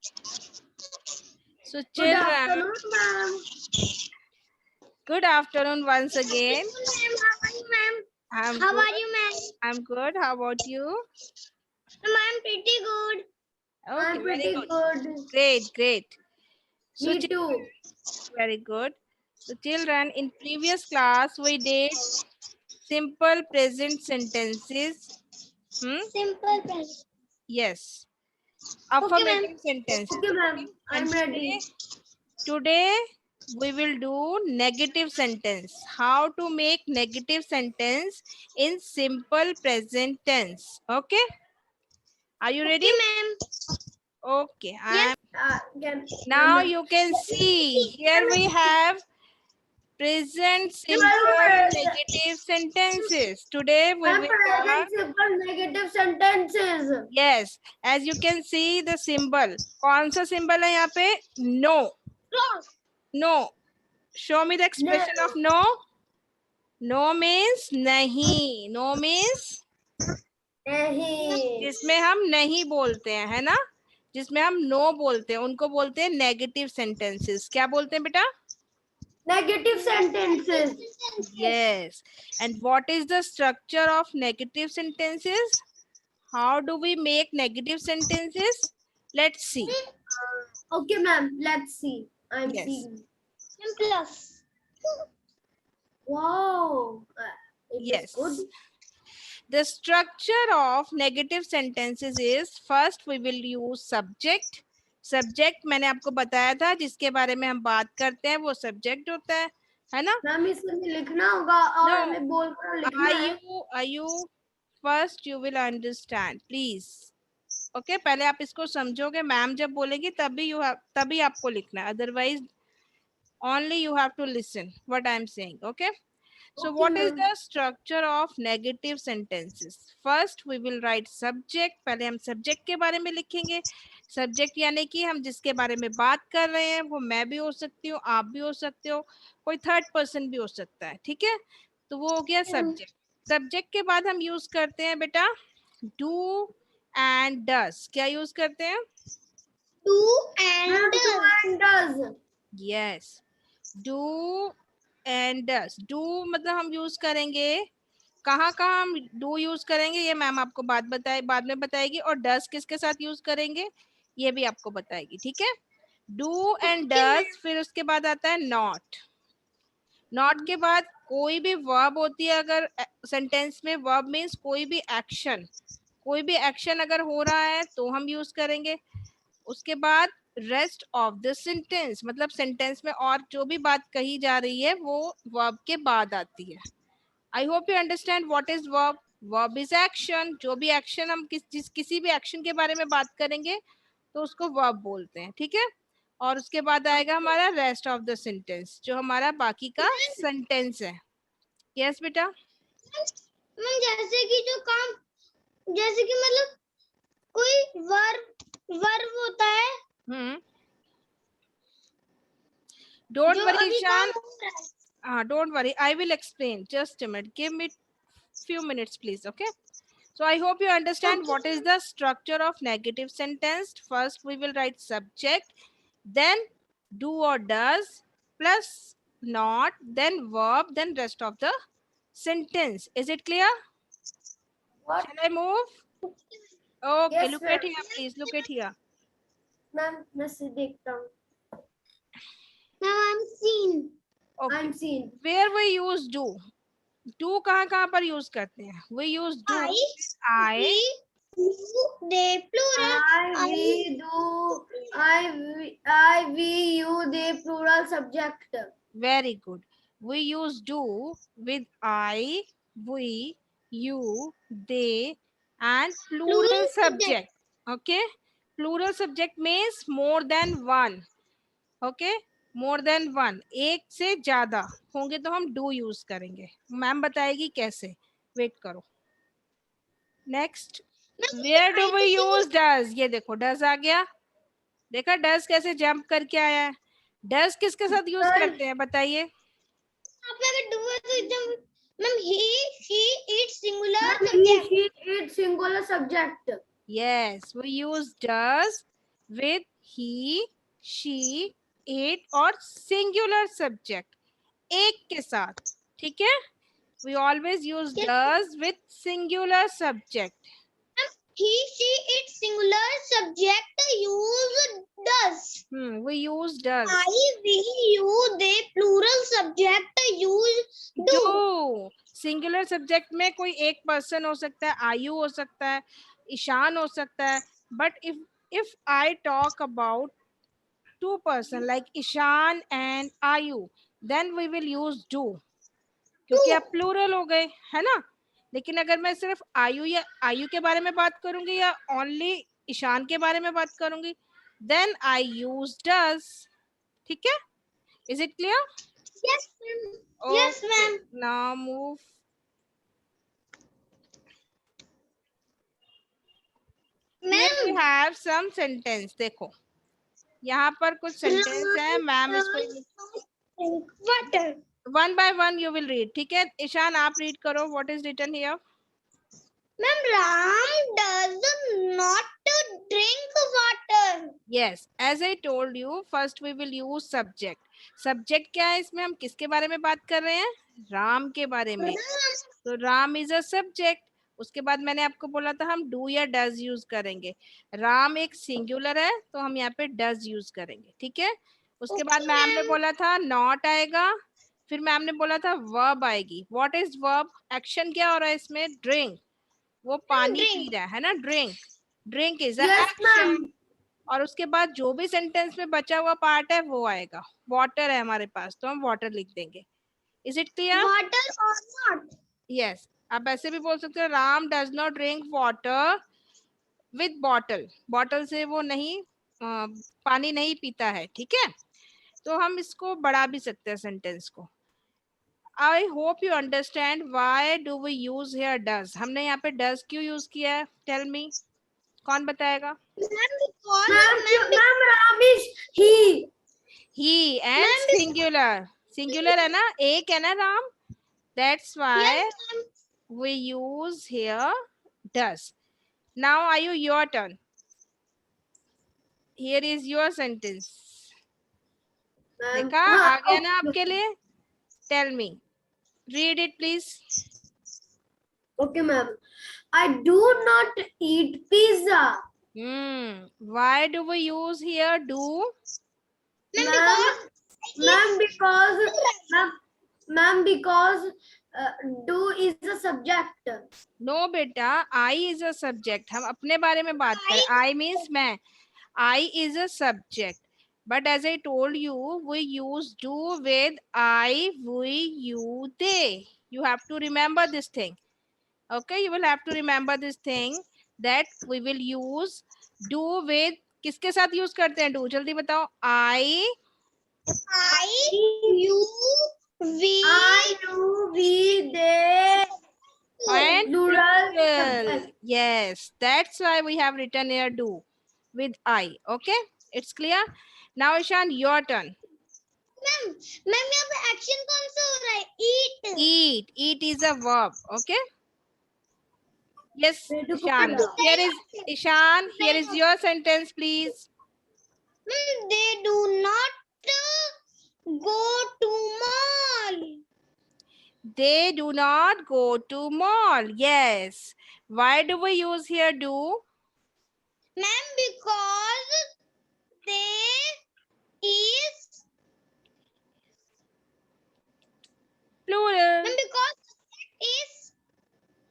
So Good children, afternoon, ma'am. good afternoon once again. Ma'am, how are you, ma'am? I'm good. How about you? Ma'am, I'm pretty good. Okay, I'm very pretty good. good. Great. So Me too. very good. So children, in previous class we did simple present sentences. Simple present. Yes. Okay, ma'am. Affirmative sentences. Okay, ma'am. And I'm ready. today we will do negative sentence. How to make negative sentence in simple present tense. Okay? Are you ready? Okay, ma'am. Okay. Yes. Now you can see here we have present simple negative sentences. Today we I'm will learn. present simple negative sentences. Yes, as you can see the symbol. कौन सा symbol है यहाँ पे? No. No. Show me the expression of no. No means नहीं. No means नहीं. जिसमें हम नहीं बोलते हैं, है ना? जिसमें हम नो बोलते हैं उनको बोलते हैं नेगेटिव सेंटेंसेस. क्या बोलते हैं बेटा? Negative sentences. Yes. And what is the structure of negative sentences? How do we make negative sentences? Let's see. Okay, ma'am. Let's see. I'm Yes. seeing. Plus. Wow. It is Yes. good. The structure of negative sentences is first we will use subject. Subject मैंने आपको बताया था जिसके बारे में हम बात करते हैं वो subject होता है ना? मैम इसमें लिखना होगा और No. हमें बोलकर लिखना है. Are you first you will understand please. Okay पहले आप इसको समझोगे मैम जब बोलेगी तभी आपको लिखना है otherwise only you have to listen what I am saying. Okay, so Okay, what is ma'am. the structure of negative sentences? First we will write subject. पहले हम subject के बारे में लिखेंगे. Subject यानी कि हम जिसके बारे में बात कर रहे हैं वो मैं भी हो सकती हूँ, आप भी हो सकते हो, कोई थर्ड पर्सन भी हो सकता है. ठीक है, तो वो हो गया subject. Subject के बाद हम यूज करते हैं बेटा do and does. क्या यूज करते हैं? Do and does. Yes, do and does. do मतलब हम यूज करेंगे कहाँ हम do यूज करेंगे ये मैम आपको बाद में बताएगी. और does किसके साथ यूज करेंगे ये भी आपको बताएगी. ठीक है, do and does. फिर उसके बाद आता है not. not के बाद कोई भी verb होती है अगर सेंटेंस में. verb मीन्स कोई भी एक्शन अगर हो रहा है तो हम यूज करेंगे. उसके बाद रेस्ट ऑफ द सेंटेंस मतलब सेंटेंस में और जो भी बात कही जा रही है वो वर्ब के बाद आती है. आई hope you understand what is verb. Verb is action. जो भी एक्शन हम किसी भी एक्शन के बारे में बात करेंगे तो उसको वर्ब बोलते हैं. ठीक है, और उसके बाद आएगा हमारा रेस्ट ऑफ द सेंटेंस जो हमारा बाकी का सेंटेंस है. यस बेटा. जैसे कि जो काम जैसे कि मतलब कोई वर्ब होता है. Don't worry Ishan. Don't worry, I will explain. Just a minute. Give me few minutes, please. Okay. So I hope you understand what is the structure of negative sentence. First, we will write subject, then do or does, plus not, then verb, then rest of the sentence. Is it clear? What? Shall I move? Okay, Yes, look ma'am. at here, please. Look at here. Ma'am मैं से देखता हूँ. Now I'm seen. Okay. I'm seen. Where we use do? Do कहाँ पर use करते हैं? We use do. I. They plural. I, we, you, they plural subject. Very good. We use do with I, we, you, they and plural subject. Okay. Plural subject means more than one. Okay. More than one. एक से ज्यादा होंगे तो हम do use करेंगे. Ma'am बताएगी कैसे. Wait करो. Next, where do we use does? ये देखो does आ गया. देखा does कैसे जंप करके आया है. does किसके साथ यूज करते हैं बताइए. He, it's singular subject. He, it's singular subject. Yes, we use does with he, she, it और singular subject एक के साथ, ठीक है? We always use does with singular subject. He, she, it singular subject use does. We use does. I, we, you, they plural subject use do. Singular subject में कोई एक person हो सकता है, आयु हो सकता है, ईशान हो सकता है, but if I talk about two person like Ishaan and Ayu, then we will use do, क्योंकि अब प्लूरल हो गए, है ना? लेकिन अगर मैं सिर्फ आयु के बारे में बात करूंगी या ओनली ईशान के बारे में बात करूंगी, देन आई यूज डज, ठीक है? Is it clear? Yes, ma'am. Yes, ma'am. Now move. Here we have some sentence. देखो, यहाँ पर कुछ सेंटेंस है, मैम इसको water. One by one you will read, ठीक है? ईशान आप रीड करो, what is written here? Ma'am, Ram does not drink water. Yes, as I told you, first we will use subject. Subject क्या है इसमें? हम किसके बारे में बात कर रहे हैं? राम के बारे में. तो राम इज अ सब्जेक्ट. उसके बाद मैंने आपको बोला था हम डू या डज यूज करेंगे. राम एक सिंगुलर है तो हम यहाँ पे डज यूज करेंगे, ठीक है? उसके बाद मैम ने बोला था नॉट आएगा, फिर मैम ने बोला था वर्ब आएगी. What is verb? एक्शन क्या हो रहा है इसमें? ड्रिंक. वो पानी पी रहा है ना, drink. Drink is a action. और उसके बाद जो भी सेंटेंस में बचा हुआ पार्ट है वो आएगा. वाटर है हमारे पास तो हम वाटर लिख देंगे. Is it clear? Water or not? Yes. आप ऐसे भी बोल सकते हो Ram does not drink water with bottle. Bottle से वो नहीं पानी नहीं पीता है, ठीक है? तो हम इसको बढ़ा भी सकते हैं सेंटेंस को. I hope you understand why do we use here does. हमने यहाँ पे डज क्यों यूज किया है? टेल मी, कौन बताएगा? Ma'am, Ram is he. He and singular. Singular है ना, एक है ना Ram. That's why we use here does. Now आयु your turn. Here is your sentence. देखा आ गया ना आपके लिए? Tell me. Read it please. Okay, ma'am. I do not eat pizza. Why do we use here do? Ma'am, because do is a subject. No बेटा, I is a subject. हम अपने बारे में बात करें. I means मैं. I is a subject. But as I told you, we use do with I, we, you, they. You have to remember this thing. Okay, you will have to remember this thing that we will use do with. किसके साथ use करते हैं do? जल्दी बताओ. I, you, we, they, and plural. Yes, that's why we have written here do with I. Okay, it's clear. Now Ishan, your turn. Ma'am, यहाँ पे action कौन सा हो रहा है? Eat. Eat. Eat is a verb. Okay. Yes, Ishan. Here is Ishan. Here is your sentence, please. Ma'am, they do not go to mall. They do not go to mall. Yes. Why do we use here do? Ma'am, because they is plural. Ma'am, because is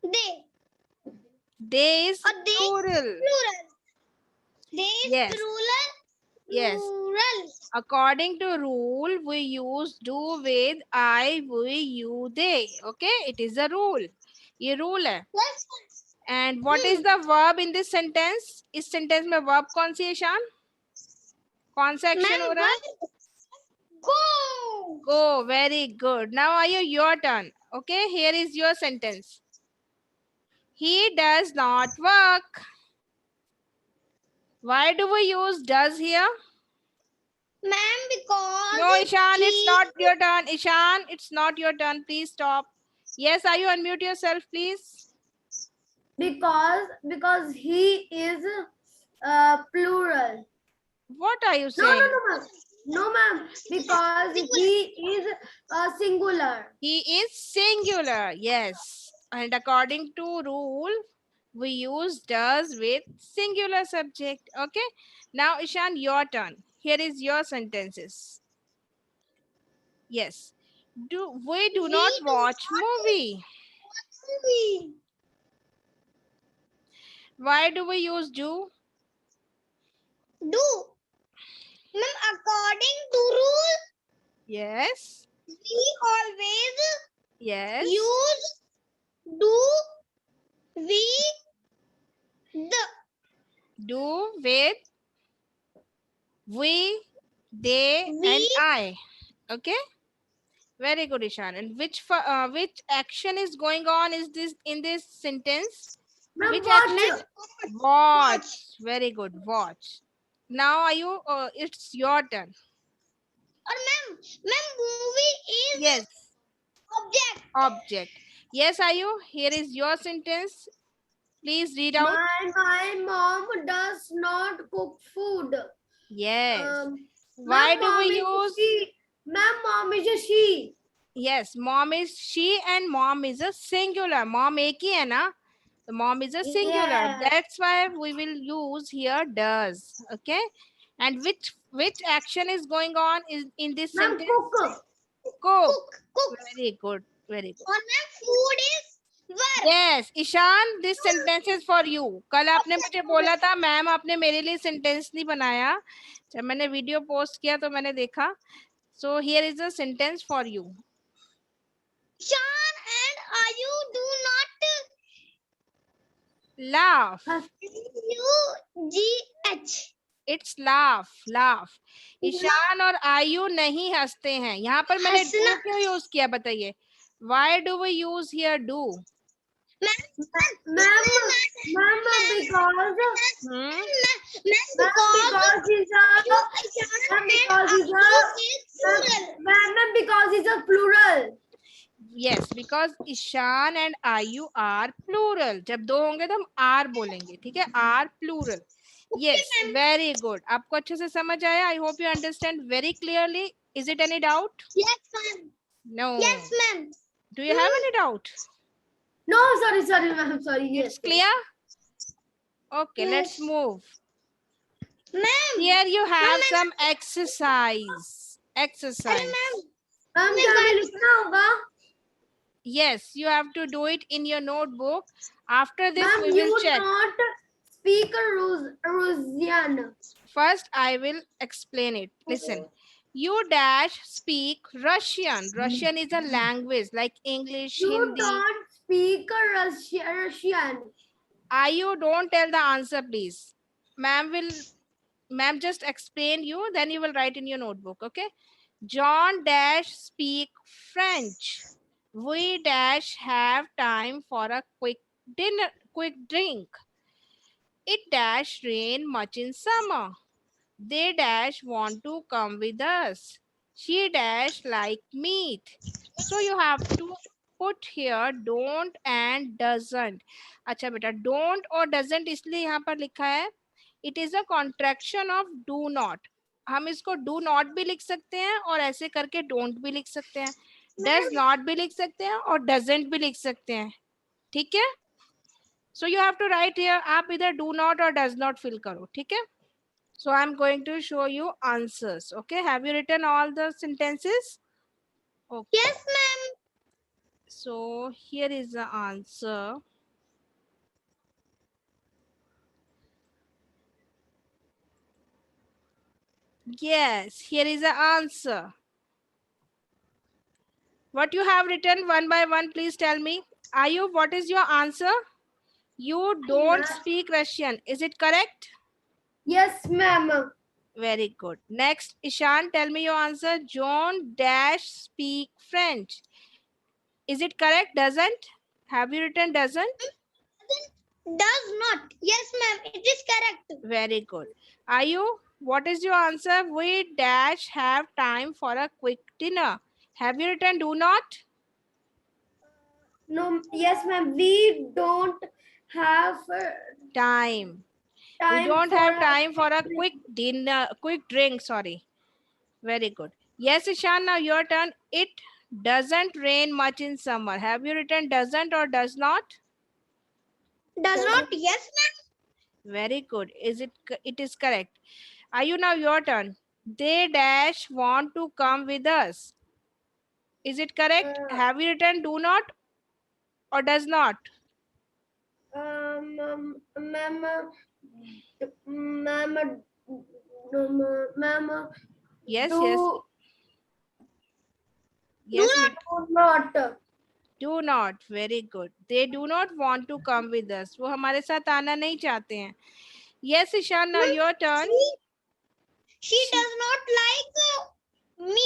they. They is They plural. They is Yes. plural. Yes. Plural. According to rule, we use do with I, we, you, they. Okay, it is a rule. ये rule है. Yes. And what is the verb in this sentence? इस sentence में verb कौन सी है शान? कौन सा action हो रहा है? Go. Go. Very good. Now are your turn. Okay, here is your sentence. He does not work. Why do we use does here? Ma'am, because No, Ishan, it's not your turn. Ishan, it's not your turn. Please stop. Yes, are you unmute yourself, please? Because he is plural. are you No, saying? ma'am. No, ma'am. Because he is singular. He is singular. Yes. And according to rule, we use does with singular subject. Okay. Now, Ishan, your turn. Here is your sentences. Yes. We do not watch movie. Movie. Why do we use do? Do. Ma'am, according to rule, Yes. we always Yes. use do with the. Do with we, they, and I. Okay. Very good, Ishan. And which action is going on is this in this sentence? Ma'am, Which watch. action? Watch. Very good. Watch. Now are you? It's your turn. Or ma'am, movie is Yes. object. Object. Yes, are you? Here is your sentence. Please read out. My mom does not cook food. Yes. Why do we use? Ma'am, mom is a she. Yes, mom is she and mom is a singular. Mom एक ही है ना? The mom is a singular. Yeah. That's why we will use here does. Okay. And which action is going on is in this Ma'am, sentence? cook. Cook. Very good. Very good. और ma'am, food is verb. Yes, Ishan, this sentence is for you. कल आपने मुझे बोला था ma'am आपने मेरे लिए sentence नहीं बनाया. जब मैंने वीडियो पोस्ट किया तो मैंने देखा. So here is a sentence for you. Shan and Ayu do not Laugh. UGH. It's laugh. Laugh. Ishan और आयु नहीं हंसते हैं. यहाँ पर मैंने do क्यों यूज किया बताइए? Why do we use here do? Ma'am, because it's a plural. Yes, because Ishan and आयु are plural. जब दो होंगे तो हम are बोलेंगे. ठीक है? Are plural. Yes, very good. आपको अच्छे से समझ आया? I hope you understand very clearly. Is it any doubt? Yes, ma'am. No. Yes, ma'am. Do you have any doubt? No, sorry, ma'am. Sorry. Yes. It's clear? Okay, Yes. let's move. Ma'am. Here you have some exercise. Exercise. Ma'am, क्या लिखना होगा? Yes, you have to do it in your notebook. After this, we will you check. not speak Russian. First, I will explain it. Listen. You dash speak Russian. Russian is a language like English, You Hindi. don't speak Russian. You don't tell the answer, please. Ma'am just explain you, then you will write in your notebook, okay? John dash speak French. We dash have time for a quick drink. It dash rain much in summer. They dash want to come with us. She dash like meat. So you have to put here don't and doesn't. अच्छा बेटा don't और doesn't इसलिए यहाँ पर लिखा है. It is a contraction of do not. हम इसको do not भी लिख सकते हैं और ऐसे करके don't भी लिख सकते हैं. Does not भी लिख सकते हैं और doesn't भी लिख सकते हैं. ठीक है? So you have to write here. आप इधर do not और does not fill करो. ठीक है? So I'm going to show you answers. Okay, have you written all the sentences? Okay. Yes, ma'am. So here is the answer. Yes, here is the answer. What you have written one by one, please tell me. Ayub, what is your answer? You don't speak Russian. Is it correct? Yes, ma'am. Very good. Next, Ishan, tell me your answer. John dash speak French. Is it correct? Doesn't? Have you written doesn't? Does not. Yes, ma'am. It is correct. Very good. Ayu, what is your answer? We dash have time for a quick dinner. Have you written do not? No. Yes, ma'am. We don't have Time. We don't have time for a quick dinner, quick drink, sorry. Very good. Yes, Ishan, now your turn. It doesn't rain much in summer. Have you written doesn't or does not? Does not. Yes, ma'am. Very good. It is correct. Are you now your turn? They dash want to come with us. Is it correct? Have you written do not or does not? Ma'am, Yes, do, yes. Yes, do not. Do not. Very good. They do not want to come with us. वो हमारे साथ आना नहीं चाहते हैं. Yes, Ishan, now your turn. She does not like me.